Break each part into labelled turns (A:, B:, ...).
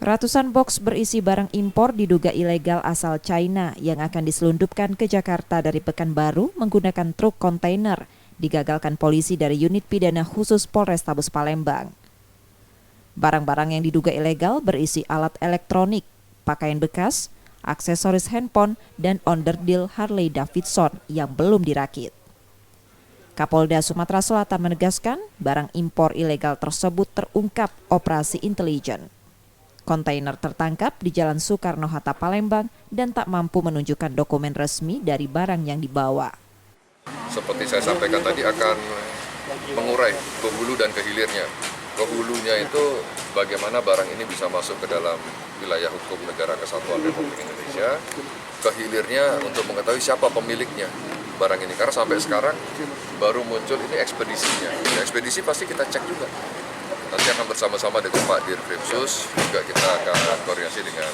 A: Ratusan box berisi barang impor diduga ilegal asal China yang akan diselundupkan ke Jakarta dari Pekanbaru menggunakan truk kontainer digagalkan polisi dari unit pidana khusus Polrestabes Palembang. Barang-barang yang diduga ilegal berisi alat elektronik, pakaian bekas, aksesoris handphone, dan onderdil Harley Davidson yang belum dirakit. Kapolda Sumatera Selatan menegaskan barang impor ilegal tersebut terungkap operasi intelijen. Kontainer tertangkap di Jalan Soekarno-Hatta, Palembang dan tak mampu menunjukkan dokumen resmi dari barang yang dibawa.
B: Seperti saya sampaikan tadi akan mengurai ke hulu dan ke hilirnya. Ke hulunya itu bagaimana barang ini bisa masuk ke dalam wilayah hukum Negara Kesatuan Republik Indonesia. Ke hilirnya untuk mengetahui siapa pemiliknya barang ini. Karena sampai sekarang baru muncul ini ekspedisinya. Ekspedisi pasti kita cek juga. Nanti akan bersama-sama dengan Pak Dirkrimsus, juga kita akan koordinasi dengan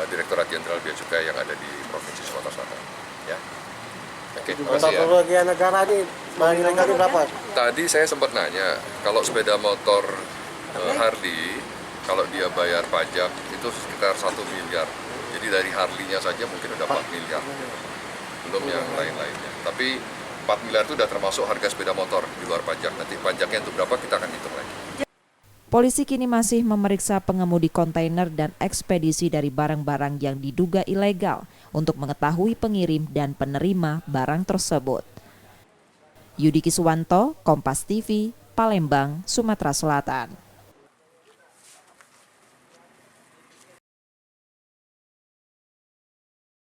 B: Direktorat Jenderal Bea Cukai yang ada di Provinsi Sumatera Selatan. Ya. Oke, terima kasih ya.
C: Kerugian negara ini ilegalnya berapa?
B: Tadi saya sempat nanya, kalau sepeda motor Harley, kalau dia bayar pajak itu sekitar 1 miliar. Jadi dari Harley-nya saja mungkin udah 4 miliar, belum yang lain-lainnya. Tapi 4 miliar itu udah termasuk harga sepeda motor di luar pajak. Nanti pajaknya untuk berapa kita akan hitung lagi.
A: Polisi kini masih memeriksa pengemudi kontainer dan ekspedisi dari barang-barang yang diduga ilegal untuk mengetahui pengirim dan penerima barang tersebut. Yudi Kiswanto, Kompas TV, Palembang, Sumatera Selatan.